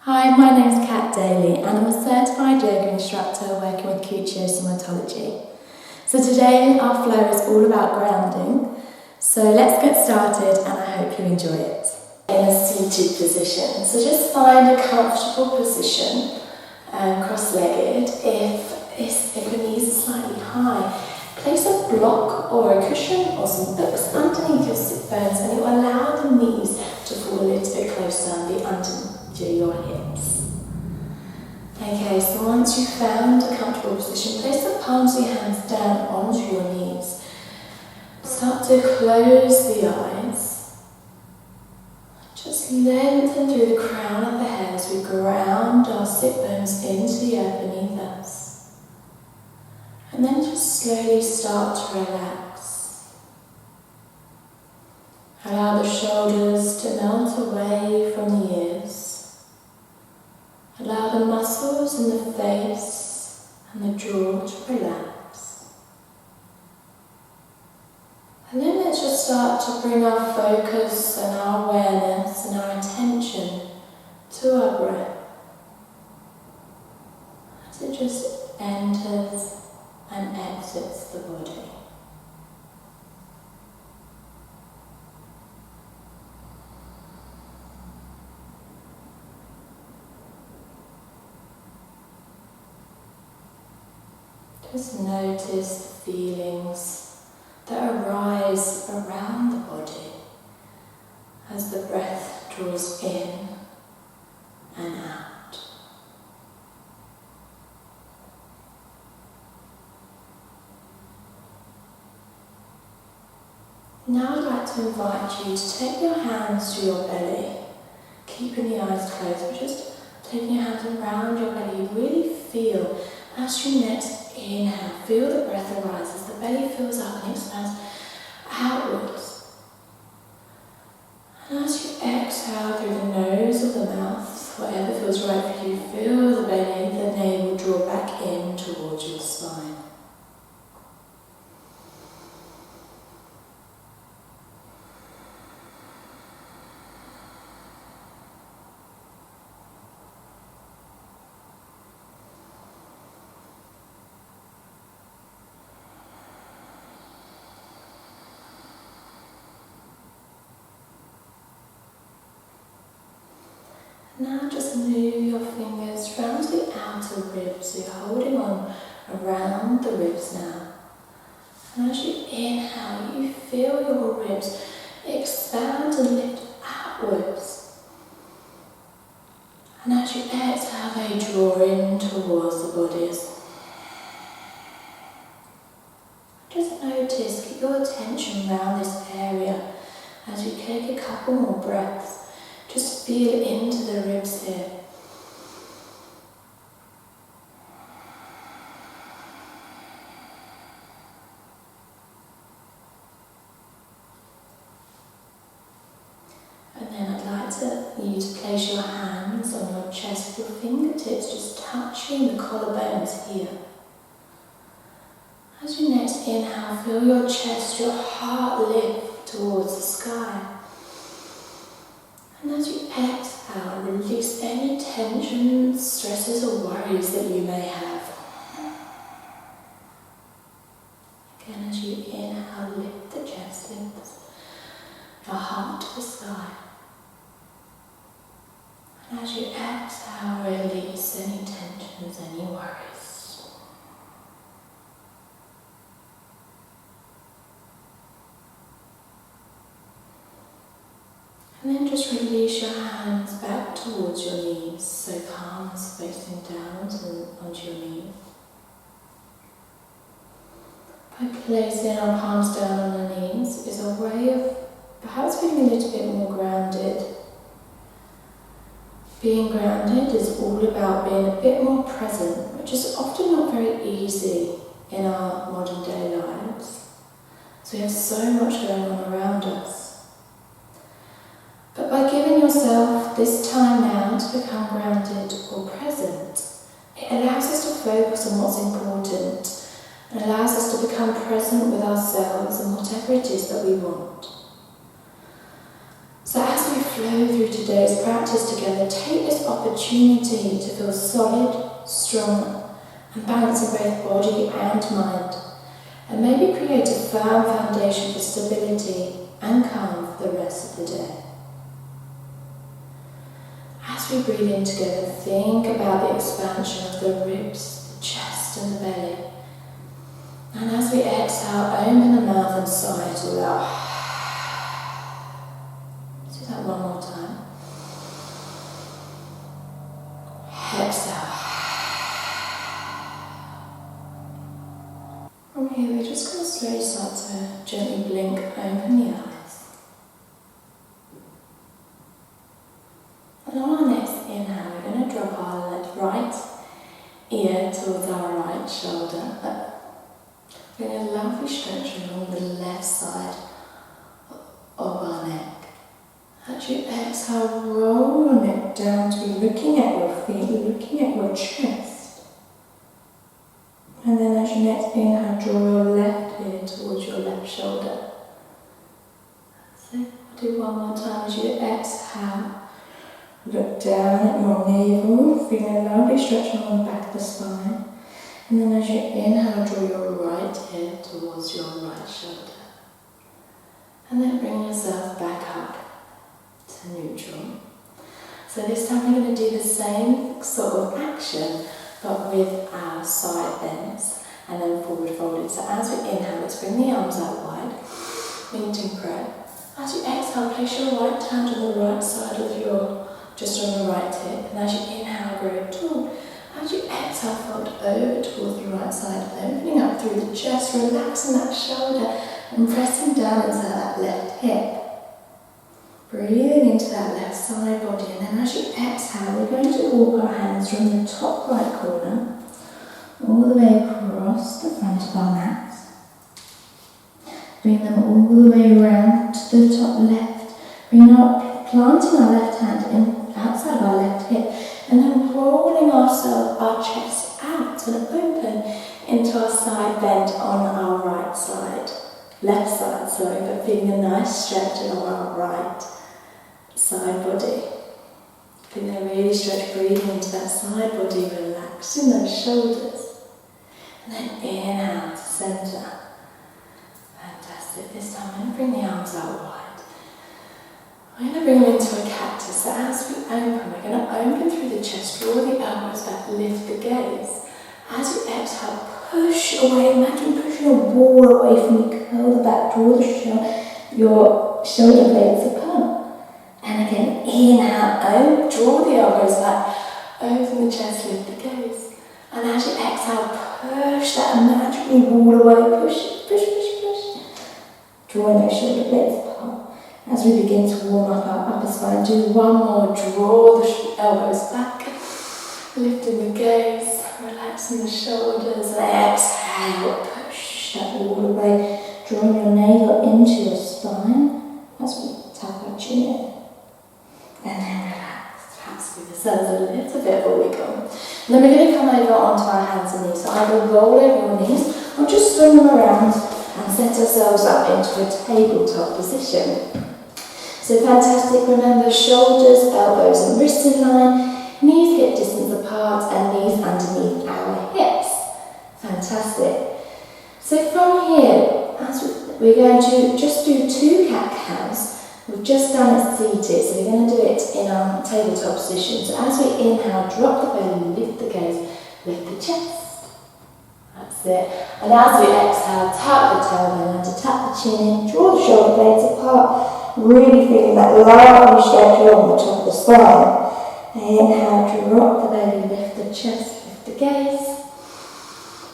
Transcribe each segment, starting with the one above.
Hi, my name is Kat Daly and I'm a certified yoga instructor working with Cuccio Somatology. So today our flow is all about grounding, so let's get started and I hope you enjoy it. In a seated position, so just find a comfortable position, cross-legged. If your knees are slightly high, place a block or a cushion or some books underneath your sit bones and you allow the knees to fall a little bit closer and be under your hips. Okay, so once you've found a comfortable position, place the palms of your hands down onto your knees. Start to close the eyes. Just lengthen through the crown of the head as we ground our sit bones into the earth beneath us. And then just slowly start to relax. Allow the shoulders to melt away from the ears. Allow the muscles in the face and the jaw to relax. And then let's just start to bring our focus and our awareness and our attention to our breath as it just enters and exits the body. Just notice the feelings that arise around the body as the breath draws in and out. Now I'd like to invite you to take your hands to your belly, keeping the eyes closed, but just taking your hands around your belly. Really feel as you next inhale, feel the breath arise as the belly fills up and expands outwards. And as you exhale through the nose or the mouth, whatever feels right for you, feel the belly, the navel draw back in towards your spine. Now just move your fingers round to the outer ribs, so you're holding on around the ribs now. And as you inhale, you feel your ribs expand and lift outwards. And as you exhale, they draw in towards the bodies. Just notice, keep your attention around this area as you take a couple more breaths. Just feel into the ribs here. And then I'd like you to place your hands on your chest, your fingertips just touching the collarbones here. As you next inhale, feel your chest, your heart lift towards the sky. And as you exhale, release any tensions, stresses or worries that you may have. Again, as you inhale, lift the chest, lift your heart to the sky. And as you exhale, release any tensions, any worries. And then just release your hands back towards your knees, so palms facing down onto your knees. By placing our palms down on our knees is a way of perhaps feeling a little bit more grounded. Being grounded is all about being a bit more present, which is often not very easy in our modern day lives. So we have so much going on around us. But by giving yourself this time now to become grounded or present, it allows us to focus on what's important and allows us to become present with ourselves and whatever it is that we want. So as we flow through today's practice together, take this opportunity to feel solid, strong, and balanced in both body and mind, and maybe create a firm foundation for stability and calm for the rest of the day. As we breathe in together, think about the expansion of the ribs, the chest and the belly. And as we exhale, open the mouth and sigh it all out. Do that one more time. Exhale. From here, we're just going to slowly start to gently blink, open the eyes. And on our next inhale, we're going to drop our right ear towards our right shoulder. We're going to lovely stretch along the left side of our neck. As you exhale, roll your neck down to be looking at your feet, looking at your chest. And then as you next inhale, draw your left ear towards your left shoulder. That's it. We'll do one more time. As you exhale, look down at your navel, feeling a lovely stretch along the back of the spine. And then as you inhale, draw your right ear towards your right shoulder. And then bring yourself back up to neutral. So this time we're going to do the same sort of action, but with our side bends and then forward folded. So as we inhale, let's bring the arms out wide, meeting prayer. As you exhale, place your right hand on the right side of your, just on the right hip. And as you inhale, grow tall. As you exhale, fold over towards the right side, opening up through the chest, relaxing that shoulder and pressing down into that left hip. Breathing into that left side body, and then as you exhale, we're going to walk our hands from the top right corner all the way across the front of our mat. Bring them all the way around to the top left. Planting our left hand in, outside of our left hip, and then rolling our chest out and open into our side bend on our right side. Left side, sorry, but feeling a nice stretch along our right side body. Feeling a really stretch, breathing into that side body, relaxing those shoulders. And then inhale to centre. Fantastic. This time I'm going to bring the arms out wide. I'm going to bring them into a cactus. So as we open, we're going to open through the chest, draw the elbows back, lift the gaze. As you exhale, push away, imagine pushing a wall away from you, curl the back, draw your shoulder blades apart. And again, inhale, draw the elbows back, open the chest, lift the gaze. And as you exhale, push that imaginary wall away, push, push, push, push. Drawing those shoulder blades apart. As we begin to warm up our upper spine, do one more, draw the elbows back, lifting the gaze, relaxing the shoulders, and exhale, push that wall away, drawing your navel into your spine as we tap our chin in. And then relax, perhaps give yourselves a little bit of a wiggle. And then we're going to come over onto our hands and knees. So either roll over your knees or just swing them around and set ourselves up into a tabletop position. So fantastic, remember shoulders, elbows and wrists in line, knees hip distance apart and knees underneath our hips. Fantastic. So from here, we're going to just do 2 cat-cows. We've just done it seated, so we're going to do it in our tabletop position. So as we inhale, drop the belly, lift the gaze, lift the chest. That's it. And as we exhale, tap the tailbone under, tap the chin in, draw the shoulder blades apart, really feeling that lovely stretch along the top of the spine. Inhale, drop the belly, lift the chest, lift the gaze.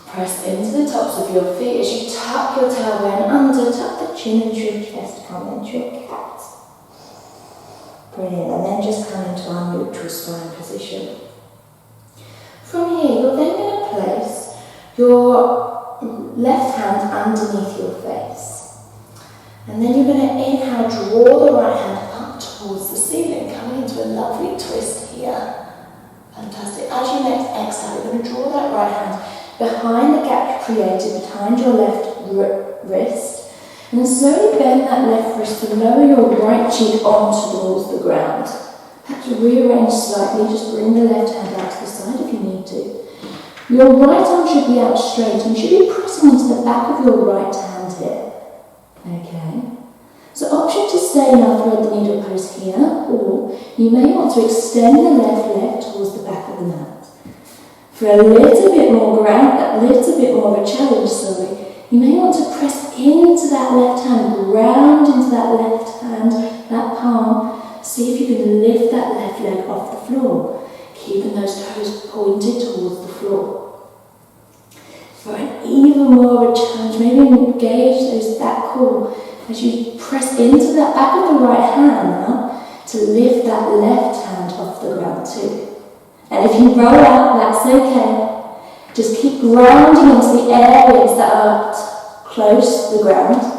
Press into the tops of your feet as you tuck your tailbone under, tuck the chin into your chest, come into your cat. Brilliant, and then just come into our neutral spine position. From here, you're then going to place your left hand underneath your face. And then you're going to inhale, draw the right hand up towards the ceiling, coming into a lovely twist here. Fantastic. As you next exhale, you're going to draw that right hand behind the gap created behind your left wrist, And then slowly bend that left wrist to lower your right cheek on towards the ground. Perhaps rearrange slightly, just bring the left hand out to the side if you need to. Your right arm should be out straight and you should be pressing into the back of your right hand here. Okay. So option to stay in our thread the needle pose here, or you may want to extend the left leg towards the back of the mat. For a little bit more ground, a little bit more of a challenge, you may want to press into that left hand, ground into that left hand, that palm. See if you can lift that left leg off the floor, keeping those toes pointed towards the floor. For an even more of a challenge, maybe engage that core as you press into that back of the right hand now to lift that left hand off the ground too. And if you roll out, that's okay. Just keep grounding into the areas that are close to the ground.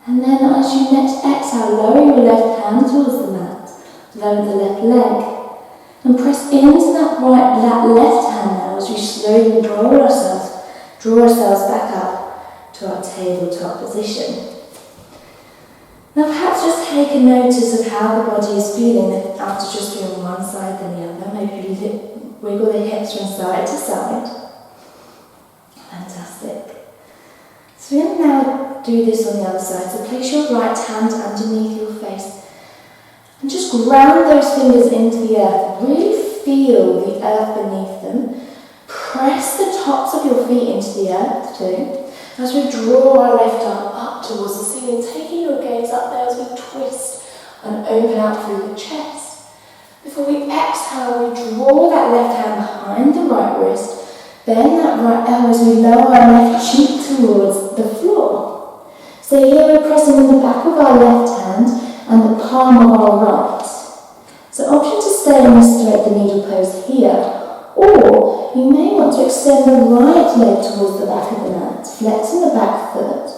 And then as you next exhale, lower your left hand towards the mat, lower the left leg, and press into that left hand now as we slowly draw ourselves back up to our tabletop position. Now perhaps just take a notice of how the body is feeling after just doing one side then the other. Maybe wiggle the hips from side to side. Fantastic. So we're going to now do this on the other side. So place your right hand underneath your face and just ground those fingers into the earth. Really feel the earth beneath them. Press the tops of your feet into the earth too. As we draw our left arm up towards the ceiling, taking your gaze up there as we twist and open out through the chest. Before we exhale, we draw that left hand behind the right wrist, bend that right elbow as we lower our left cheek towards the floor. So here we're pressing in the back of our left hand and the palm of our right. So option to stay in this thread the needle pose here, or you may want to extend the right leg towards the back of the mat, flexing the back foot.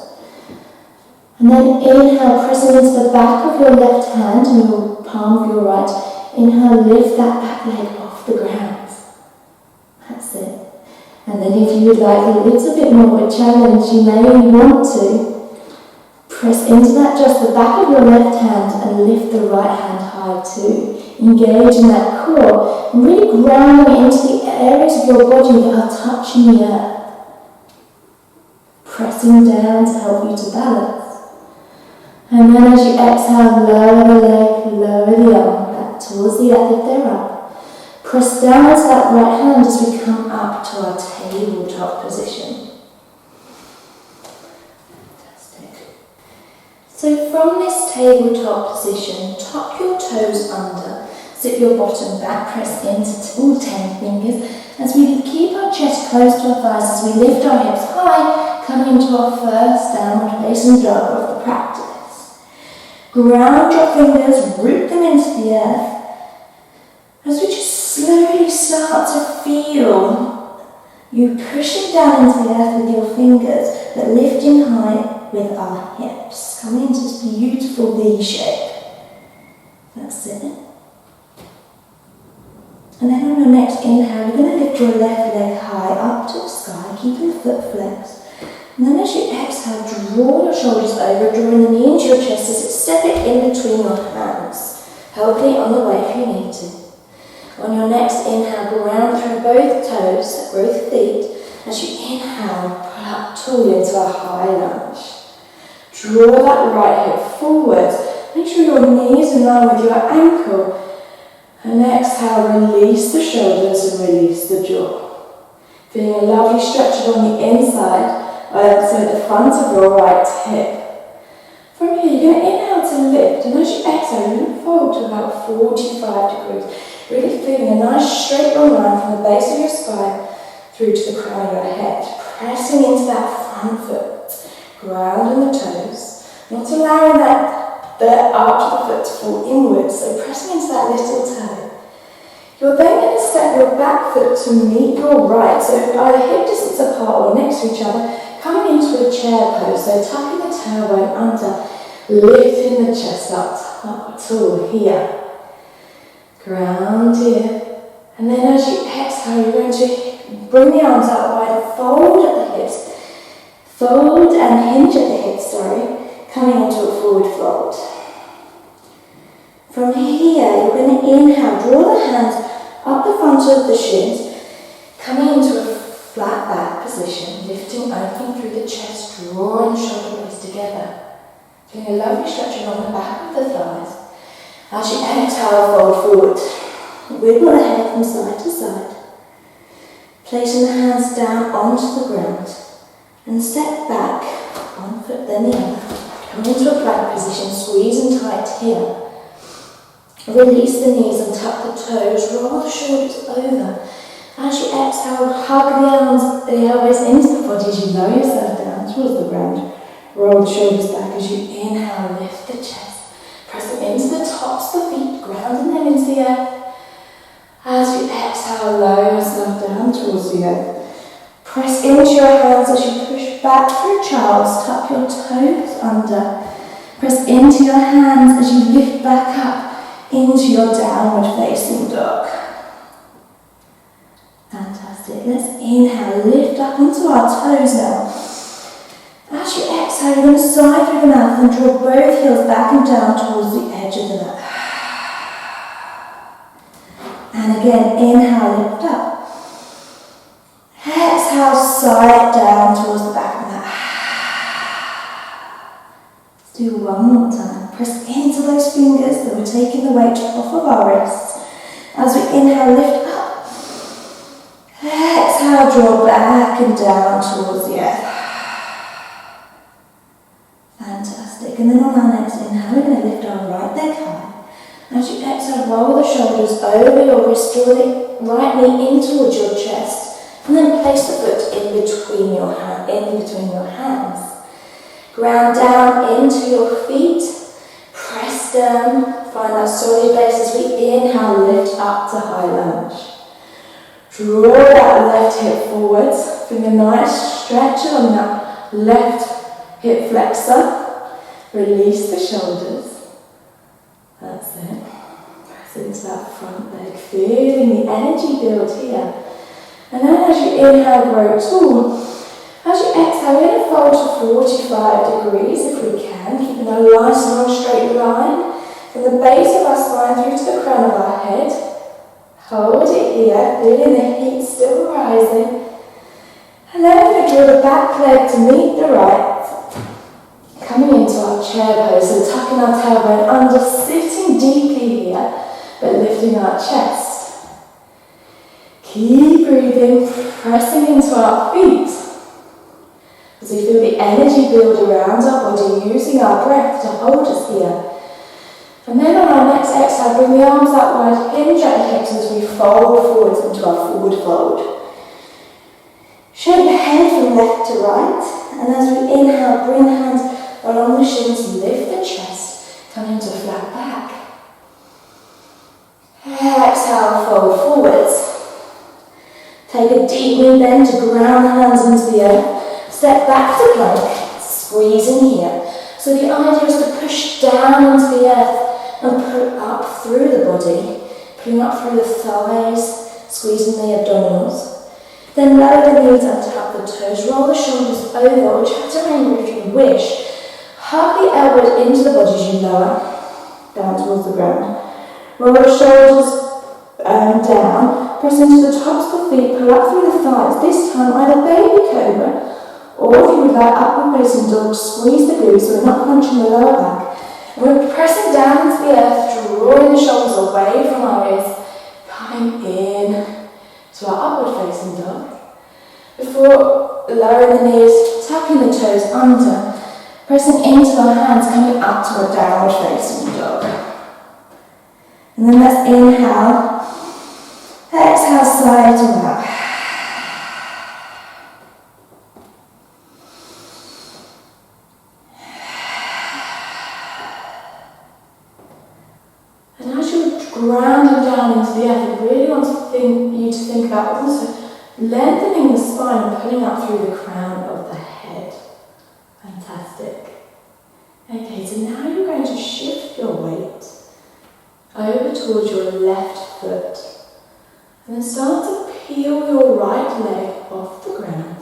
And then inhale, pressing into the back of your left hand and your palm of your right. Inhale, lift that back leg off the ground. That's it. And then if you would like a little bit more of a challenge, you may want to press into that just the back of your left hand and lift the right hand high too. Engage in that core and really grounding into the areas of your body that are touching the earth. Pressing down to help you to balance. And then as you exhale, lower the leg, lower the arm back towards the earth if they're up. Press down to that right hand as we come up to our tabletop position. So from this tabletop position, tuck your toes under, sit your bottom back, press into all 10 fingers as we keep our chest close to our thighs as we lift our hips high, coming into our first downward facing dog of the practice. Ground your fingers, root them into the earth as we just slowly start to feel you pushing down into the earth with your fingers, but lifting high with our hips, coming into this beautiful V shape. That's it. And then on your next inhale, you're going to lift your left leg high up to the sky, keeping the foot flexed. And then as you exhale, draw your shoulders over, drawing the knee into your chest as it step it in between your hands, helping it on the way if you need to. On your next inhale, ground through both toes, both feet. As you inhale, pull up tall into a high lunge. Draw that right hip forward. Make sure your knees in line with your ankle. And exhale, release the shoulders and release the jaw. Feeling a lovely stretch on the inside, so the front of your right hip. From here, you're going to inhale to lift, and as you exhale, you're going to fold to about 45 degrees. Really feeling a nice straight line from the base of your spine through to the crown of your head. Pressing into that front foot. Grounding the toes. Not allowing the arch of the foot to fall inwards, so pressing into that little toe. You're then going to step your back foot to meet your right, so either hip distance apart or next to each other, coming into a chair pose, so tucking the tailbone under, lifting the chest up tall here. Ground here. And then as you exhale, you're going to bring the arms out wide, fold at the hips, Fold and hinge at the hips, coming into a forward fold. From here, you're going to inhale, draw the hands up the front of the shins, coming into a flat back position, lifting open through the chest, drawing shoulder blades together. Doing a lovely stretch along the back of the thighs. As you exhale, fold forward. Wiggle the head from side to side. Placing the hands down onto the ground. And step back, one foot then the other. Come into a plank position, squeezing tight here. Release the knees and tuck the toes, roll the shoulders over. As you exhale, hug the elbows into the body as you lower yourself down towards the ground. Roll the shoulders back as you inhale, lift the chest. Press them into the tops of the feet, grounding them into the earth. As you exhale, lower yourself down towards the earth. Press into your hands as you push back through child's. Tuck your toes under. Press into your hands as you lift back up into your downward facing dog. Fantastic. Let's inhale, lift up into our toes now. As you exhale, you're going to sigh through the mouth and draw both heels back and down towards the edge of the mat. And again, inhale, lift up. Exhale, sigh it down towards the back of the mat. Let's do one more time. Press into those fingers that we're taking the weight off of our wrists. As we inhale, lift up. Exhale, draw back and down towards the earth. Fantastic. And then on our next inhale, we're going to lift our right leg high. As you exhale, roll the shoulders over your wrist, draw the right knee in towards your chest, and then place the foot in between your hands. Ground down into your feet. Press down. Find that solid base as we inhale, lift up to high lunge. Draw that left hip forwards. Bring a nice stretch along that left hip flexor. Release the shoulders. That's it. Press into that front leg. Feeling the energy build here. And then as you inhale, grow tall. As you exhale, we're going to fold to 45 degrees if we can. Keeping a nice long straight line. From the base of our spine through to the crown of our head. Hold it here, feeling the heat still rising. And then we're going to draw the back leg to meet the right. Coming into our chair pose, so tucking our tailbone under, sitting deeply here, but lifting our chest. Keep breathing, pressing into our feet. As we feel the energy build around our body, using our breath to hold us here. And then on our next exhale, bring the arms out wide, hinge at the hips as we fold forwards into our forward fold. Shake the head from left to right, and as we inhale, bring the hands along the shins, lift the chest, come into flat back. Exhale, fold forwards. Take a deep knee bend to ground the hands into the earth. Step back to plank, squeeze in here. So the idea is to push down into the earth and pull up through the body, pulling up through the thighs, squeezing the abdominals. Then lower the knees and tuck the toes, roll the shoulders over, or try to angle if you wish. Hug the elbows into the body as you lower, down towards the ground. Roll the shoulders down, press into the tops of the feet, pull up through the thighs, this time either baby cobra, or if you would like upward facing dog, squeeze the glutes so we're not punching the lower back. And we're pressing down into the earth, drawing the shoulders away from our ears, coming in to our upward facing dog. Before lowering the knees, tucking the toes under, pressing into our hands, coming up to a downward facing dog. And then let's inhale, exhale, side to out. And as you're grounding down into the earth, I really want you to think about also lengthening the spine and pulling up through the crown of the head. Fantastic. Okay, so now you're going to shift your weight over towards your left foot and then start to peel your right leg off the ground.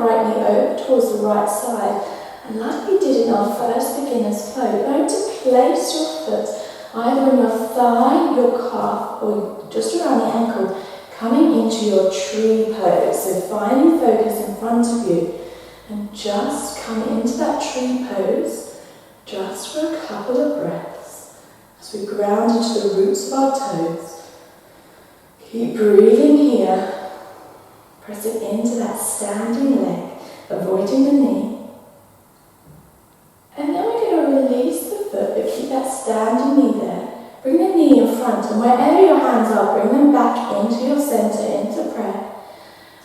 right knee over towards the right side. And like we did in our first beginner's flow, you're going to place your foot either on your thigh, your calf, or just around the ankle, coming into your tree pose. So finding focus in front of you and just coming into that tree pose just for a couple of breaths as we ground into the roots of our toes. Keep breathing here, pressing into that standing leg, avoiding the knee. And then we're going to release the foot, but keep that standing knee there. Bring the knee in front, and wherever your hands are, bring them back into your center, into prayer.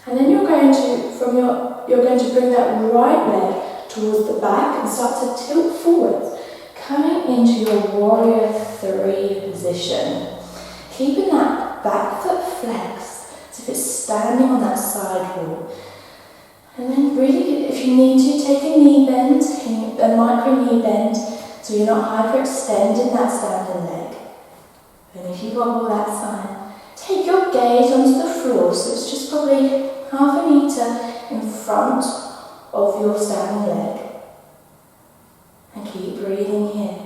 And then you're going to bring that right leg towards the back and start to tilt forwards, coming into your warrior 3 position. Keeping that back foot flexed, as if it's standing on that side wall. And then really, if you need to, take a knee bend, a micro knee bend, so you're not hyperextending that standing leg. And if you wobble that side, take your gaze onto the floor, so it's just probably half a metre in front of your standing leg. And keep breathing here.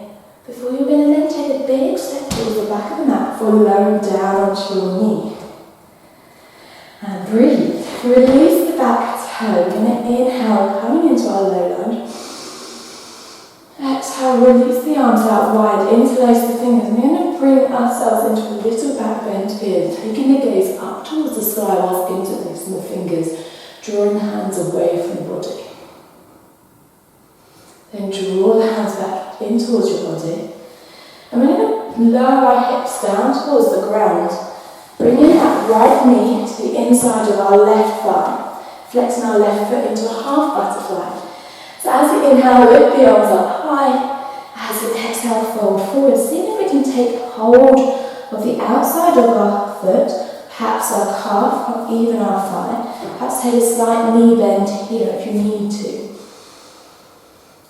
Before you're going to then take a big step towards the back of the mat before lowering down onto your knee. And breathe. Release the back toe. We're going to inhale, coming into our low lunge. Exhale, release the arms out wide, interlace the fingers. We're going to bring ourselves into a little back bend here, taking the gaze up towards the sky whilst interlacing the fingers, drawing the hands away from the body. Then draw the hands back in towards your body. And we're going to lower our hips down towards the ground, bringing that right knee to the inside of our left thigh, flexing our left foot into a half butterfly. So as you inhale, lift the arms up high. As you exhale, fold forward. See if we can take hold of the outside of our foot, perhaps our calf, or even our thigh. Perhaps take a slight knee bend here if you need to.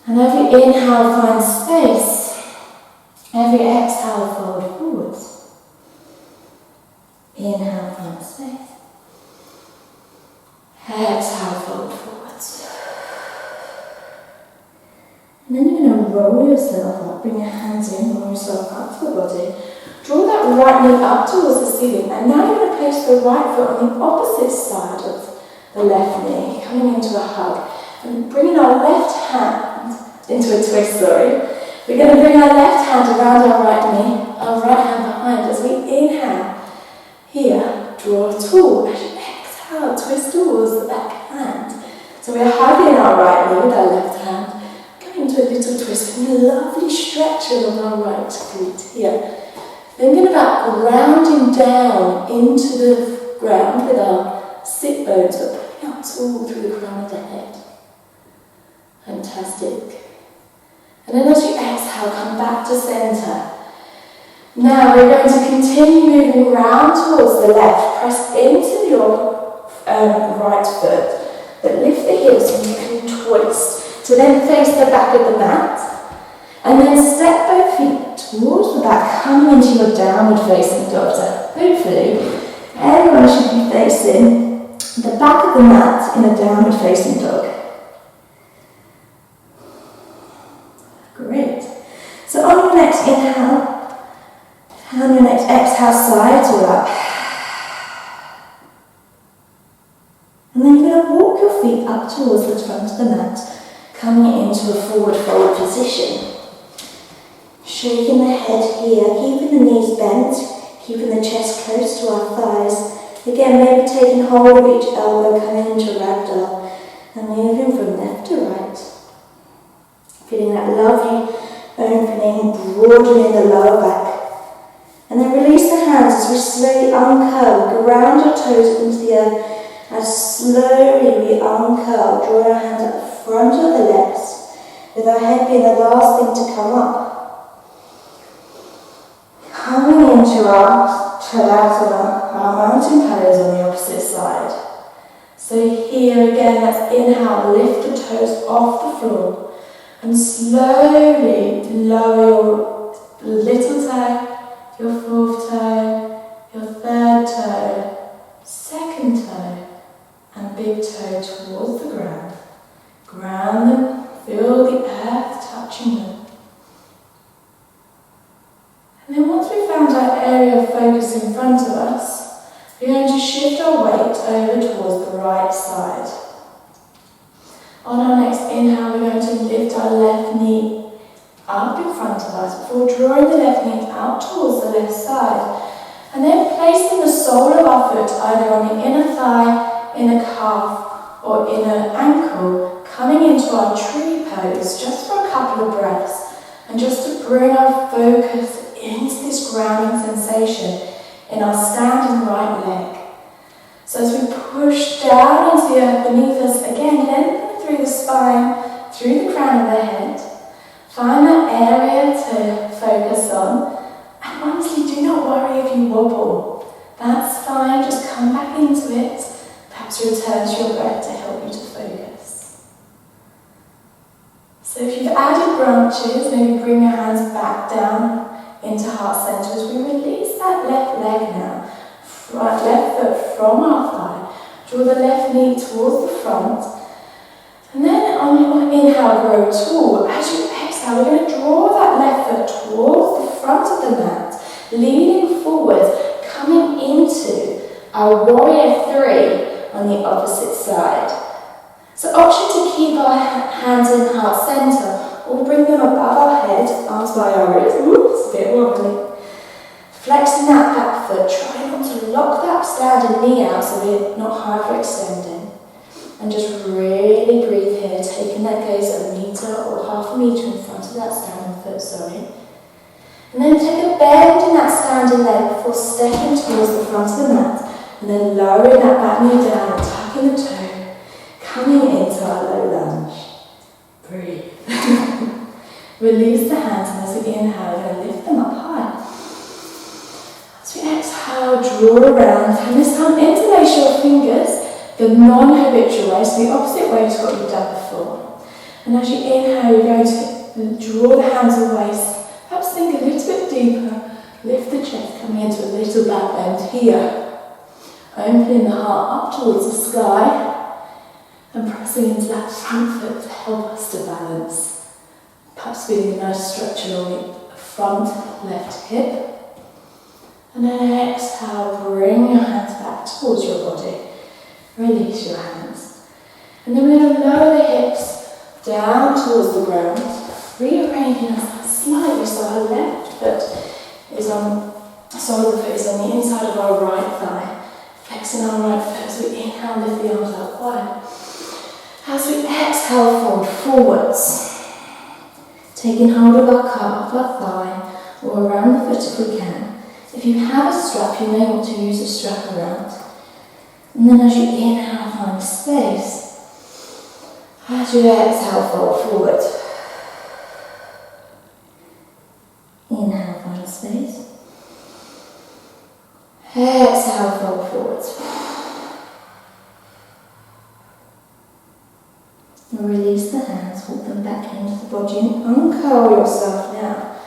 And every inhale, find space. Every exhale, fold forwards. Inhale, find space. Exhale, fold forwards. And then you're going to roll yourself up, bring your hands in, roll yourself up to the body. Draw that right knee up towards the ceiling. And now you're going to place the right foot on the opposite side of the left knee, coming into a hug. And bringing our left hand into a twist, We're going to bring our left hand around our right knee, our right hand behind as we inhale. Here, draw tall. As you exhale, twist towards the back hand. So we're hugging our right knee with our left hand, going into a little twist, and a lovely stretching of our right glute here. Thinking about grounding down into the ground with our sit bones, but pulling out all through the crown of the head. Fantastic. And then as you exhale, come back to centre. Now we're going to continue moving round towards the left. Press into your right foot, but lift the heels so you can twist to then face the back of the mat. And then step both feet towards the back, coming into your downward facing dog. So hopefully everyone should be facing the back of the mat in a downward facing dog. Great. So on your next inhale, and on your next exhale, sides all up. And then you're going to walk your feet up towards the front of the mat, coming into a forward fold position. Shaking the head here, keeping the knees bent, keeping the chest close to our thighs. Again, maybe taking hold of each elbow, coming into ragdoll, and moving from left to right. Feeling that lovely opening, broadening the lower back. And then release the hands as we slowly uncurl, ground your toes into the earth. As slowly we uncurl, draw our hands at the front of the legs, with our head being the last thing to come up. Coming into our Tadasana, our mountain pose on the opposite side. So here again, let's inhale, lift the toes off the floor. And slowly lower your little toe, your fourth toe, your third toe, second toe, and big toe towards the ground. Ground them, feel the earth touching them. And then once we've found our area of focus in front of us, we're going to shift our weight over towards the right side. On our next inhale, we're going to lift our left knee up in front of us before drawing the left knee out towards the left side. And then placing the sole of our foot either on the inner thigh, inner calf, or inner ankle, coming into our tree pose just for a couple of breaths. And just to bring our focus into this grounding sensation in our standing right leg. So as we push down into the earth beneath us, again, lengthen through the spine, through the crown of the head. Find that area to focus on. And honestly, do not worry if you wobble. That's fine, just come back into it. Perhaps return to your breath to help you to focus. So if you've added branches, maybe bring your hands back down into heart center as we release that left leg now. Left foot from our thigh. Draw the left knee towards the front. And then on your inhale, grow tall. As you exhale, we're going to draw that left foot towards the front of the mat, leaning forward, coming into our warrior three on the opposite side. So option to keep our hands in heart center, or bring them above our head, arms by our wrists. Oops, a bit wobbly. Flexing that back foot, try not to lock that standing knee out so we're not hyperextending. And just really breathe here, taking that gaze a metre or half a metre in front of that standing foot, And then take a bend in that standing leg before stepping towards the front of the mat. And then lowering that back knee down, tucking the toe, coming into our low lunge. Breathe. Release the hands, and as we inhale, we're going to lift them up high. As we exhale, draw around, and this time interlace your fingers the non-habitual way, so the opposite way to what you've done before. And as you inhale, you're going to draw the hands away, perhaps think a little bit deeper, lift the chest, coming into a little back bend here. Opening the heart up towards the sky, and pressing into that front foot to help us to balance. Perhaps feeling a nice stretch along the front left hip. And then exhale, bring your hands back towards your body. Release your hands. And then we're going to lower the hips down towards the ground, rearranging ourselves slightly so our left foot is on, sole of the foot is on the inside of our right thigh. Flexing our right foot as we inhale, lift the arms out wide. As we exhale, fold forwards. Taking hold of our calf, our thigh, or around the foot if we can. If you have a strap, you may want to use a strap around. And then as you inhale, find space. As you exhale, fold forward. Inhale, find space. Exhale, fold forward. And release the hands, hold them back into the body and uncurl yourself now.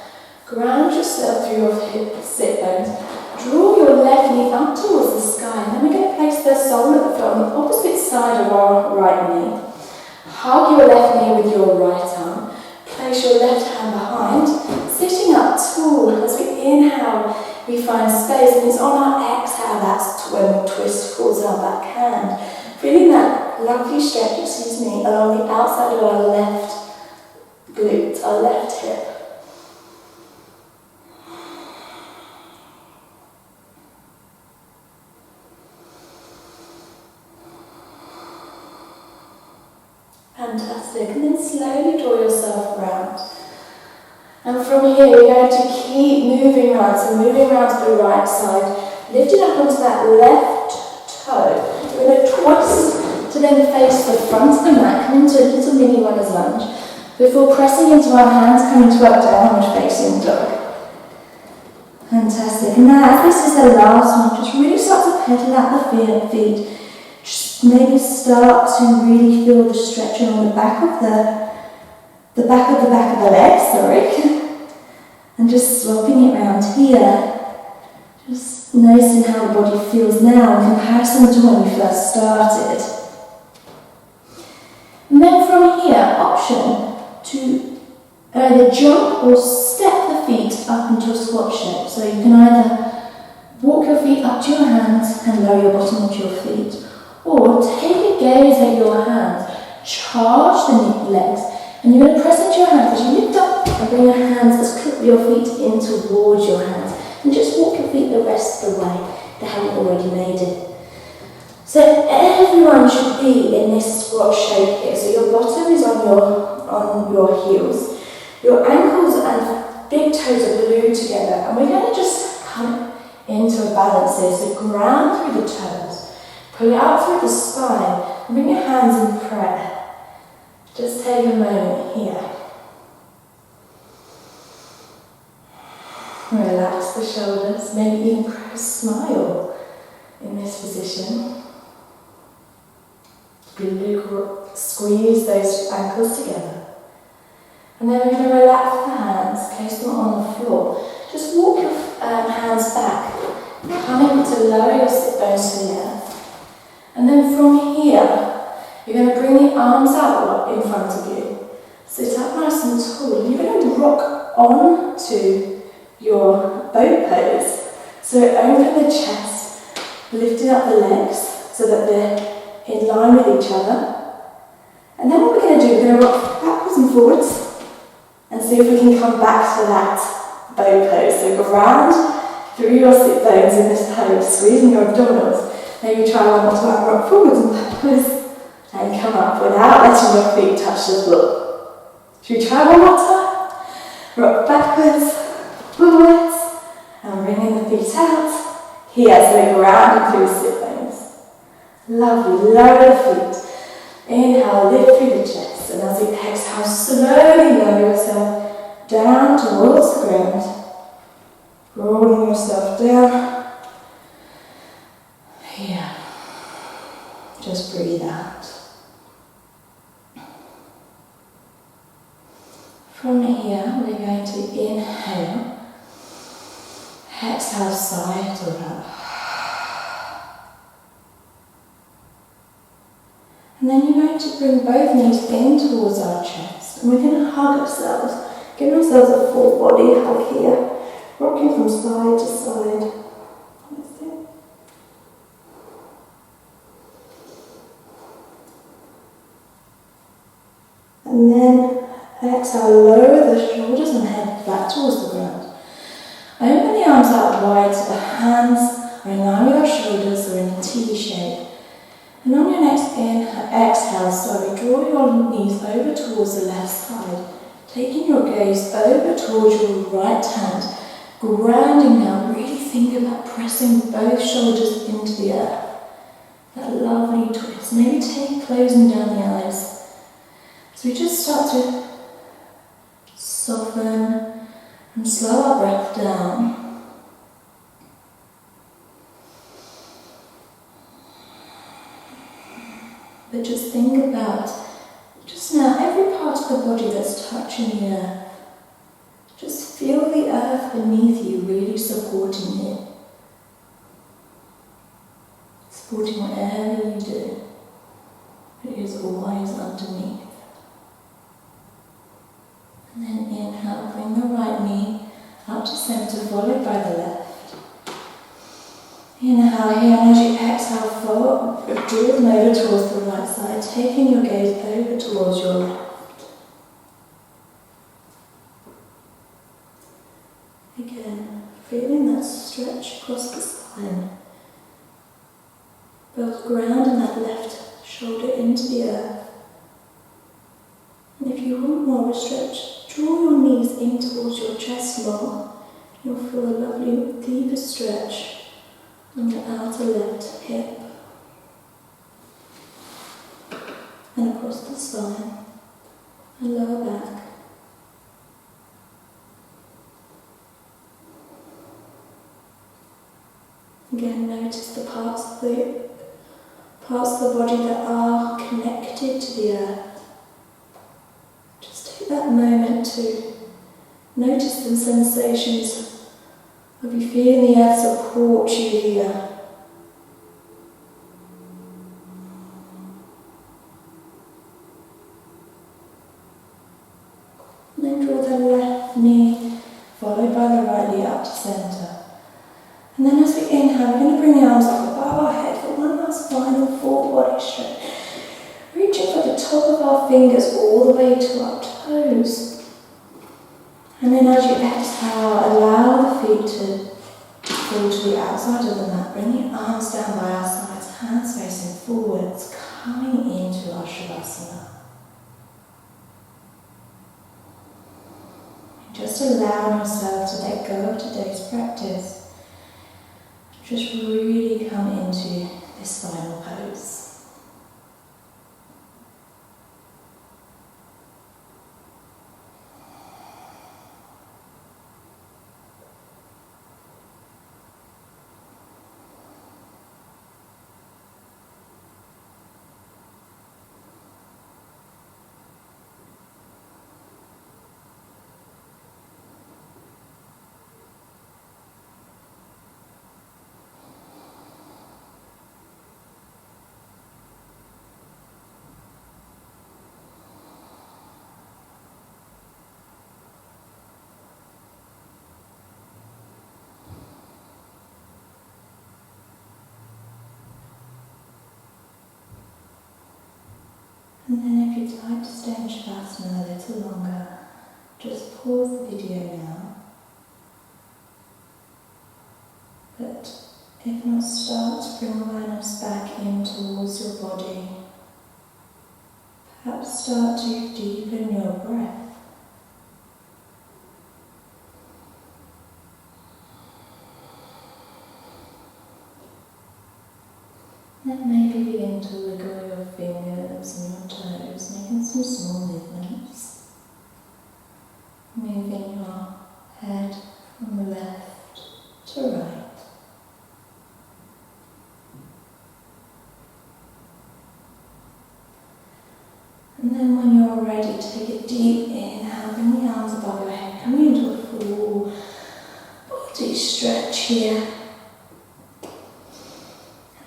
Ground yourself through your hip, sit bones. Draw your left knee up towards the sky, and then we're going to place the sole of the foot on the opposite side of our right knee. Hug your left knee with your right arm. Place your left hand behind, sitting up tall. As we inhale, we find space, and it's on our exhale that's when we twist towards our back hand. Feeling that lovely stretch, along the outside of our left glute, our left hip. Fantastic, and then slowly draw yourself around. And from here we're going to keep moving around, so moving around to the right side, lifting up onto that left toe. We're going to twist to then face the front of the mat, come into a little mini runner's lunge, before pressing into our hands, coming to our downward facing dog. Fantastic, and now as this is the last one, just really start to pedal out the feet. Just maybe start to really feel the stretch along the back of the back of the leg, and just swapping it around here. Just noticing how the body feels now in comparison to when we first started. And then from here, option to either jump or step the feet up into a squat shape. So you can either walk your feet up to your hands and lower your bottom to your feet, or take a gaze at your hands, charge the legs, and you're going to press into your hands as you lift up and bring your hands as quickly your feet in towards your hands, and just walk your feet the rest of the way. They haven't already made it. So everyone should be in this squat shape here. So your bottom is on your heels. Your ankles and big toes are glued together, and we're going to just come into a balance here. So ground through the toes, pull it out through the spine, and bring your hands in prayer. Just take a moment here. Relax the shoulders, maybe even a smile in this position. Squeeze those ankles together. And then we're going to relax the hands, place them on the floor. Just walk your hands back, coming to lower your sit bones to the earth. And then from here, you're going to bring the arms out in front of you. Sit up nice and tall. You're going to rock on to your boat pose. So open the chest, lifting up the legs so that they're in line with each other. And then what we're going to do, we're going to rock backwards and forwards and see if we can come back to that boat pose. So ground through your sit bones in this pose, squeezing your abdominals. Maybe try one more time, rock forwards and backwards and come up without letting your feet touch the floor. Should we try one more time? Rock backwards, forwards, and bringing the feet out. Here, so we're grounding through sit bones. Lovely, lower the feet. Inhale, lift through the chest, and as you exhale, slowly lower yourself down towards the ground, rolling yourself down. Here, just breathe out. From here, we're going to inhale, exhale, side to up. And then you're going to bring both knees in towards our chest, and we're going to hug ourselves, give ourselves a full body hug here, rocking from side to side. That's it. And then exhale, lower the shoulders and head back towards the ground. Open the arms out wide so the hands are in line with our shoulders or in a T shape. And on your next exhale, draw your knees over towards the left side, taking your gaze over towards your right hand, grounding now. Really think about pressing both shoulders into the earth. That lovely twist. Maybe closing down the eyes. So we just start to soften and slow our breath down. But just think about, just now, every part of the body that's touching the earth. Just feel the earth beneath you really supporting it. Supporting whatever you do. It is always underneath. And then inhale, bring the right knee up to center, followed by the left. Inhale here, and as you exhale, draw them over towards the right side, taking your gaze over towards your left. Again, feeling that stretch across the spine. Both grounding that left shoulder into the earth. And if you want more of a stretch, draw your knees in towards your chest more. You'll feel a lovely deeper stretch on your outer left hip and across the spine and lower back. Again, notice the parts of the body that are connected to the earth. Just take that moment to notice the sensations of you feeling the earth support you here. left knee, followed by the right knee up to centre. And then as we inhale, we're going to bring the arms up above our head for one last final full body stretch. Reaching for the top of our fingers all the way to our toes. And then as you exhale, allow the feet to fall to the outside of the mat. Bring your arms down by our sides, hands facing forwards, coming into our Shavasana. Just allow yourself to let go of today's practice. Just really come into this final pose. And then if you'd like to stay in Shavasana a little longer, just pause the video now. But if not, start to bring awareness back in towards your body. Perhaps start to deepen your breath. Then maybe begin to wiggle your fingers and your toes, making some small movements. Moving your head from left to right. And then when you're ready, take a deep inhale, bring the arms above your head, coming into a full body stretch here.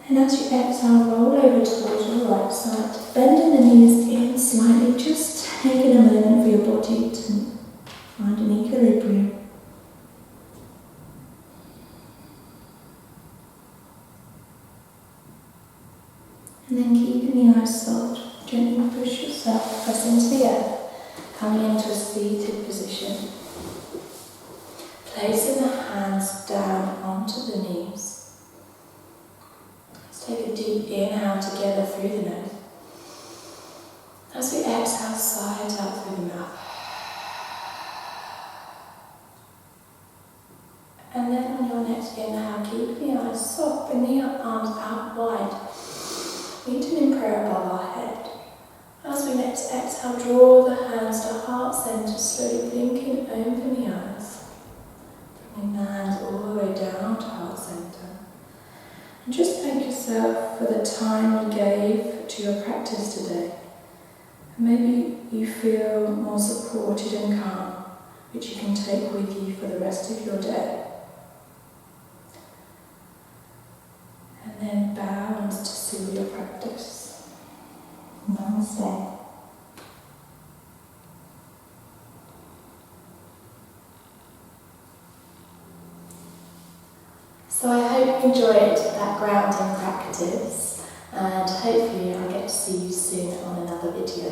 And as you exhale, roll over towards your right side, bending the knees in slightly, just taking a moment for your body to find an equilibrium. And then keeping the eyes soft, gently push yourself, press into the earth, coming into a seated position. Placing the hands down onto the knees. Take a deep inhale together through the nose. As we exhale, sides out through the mouth. And then on your next inhale, keep the eyes soft, bring the arms out wide. Meeting in prayer above our head. As we next exhale, draw the hands to heart center, slowly blinking open the eyes. Bringing the hands all the way down to heart center. And just thank yourself for the time you gave to your practice today. And maybe you feel more supported and calm, which you can take with you for the rest of your day. And then bow and to seal your practice. Namaste. So I hope you enjoyed that grounding practice, and hopefully I'll get to see you soon on another video.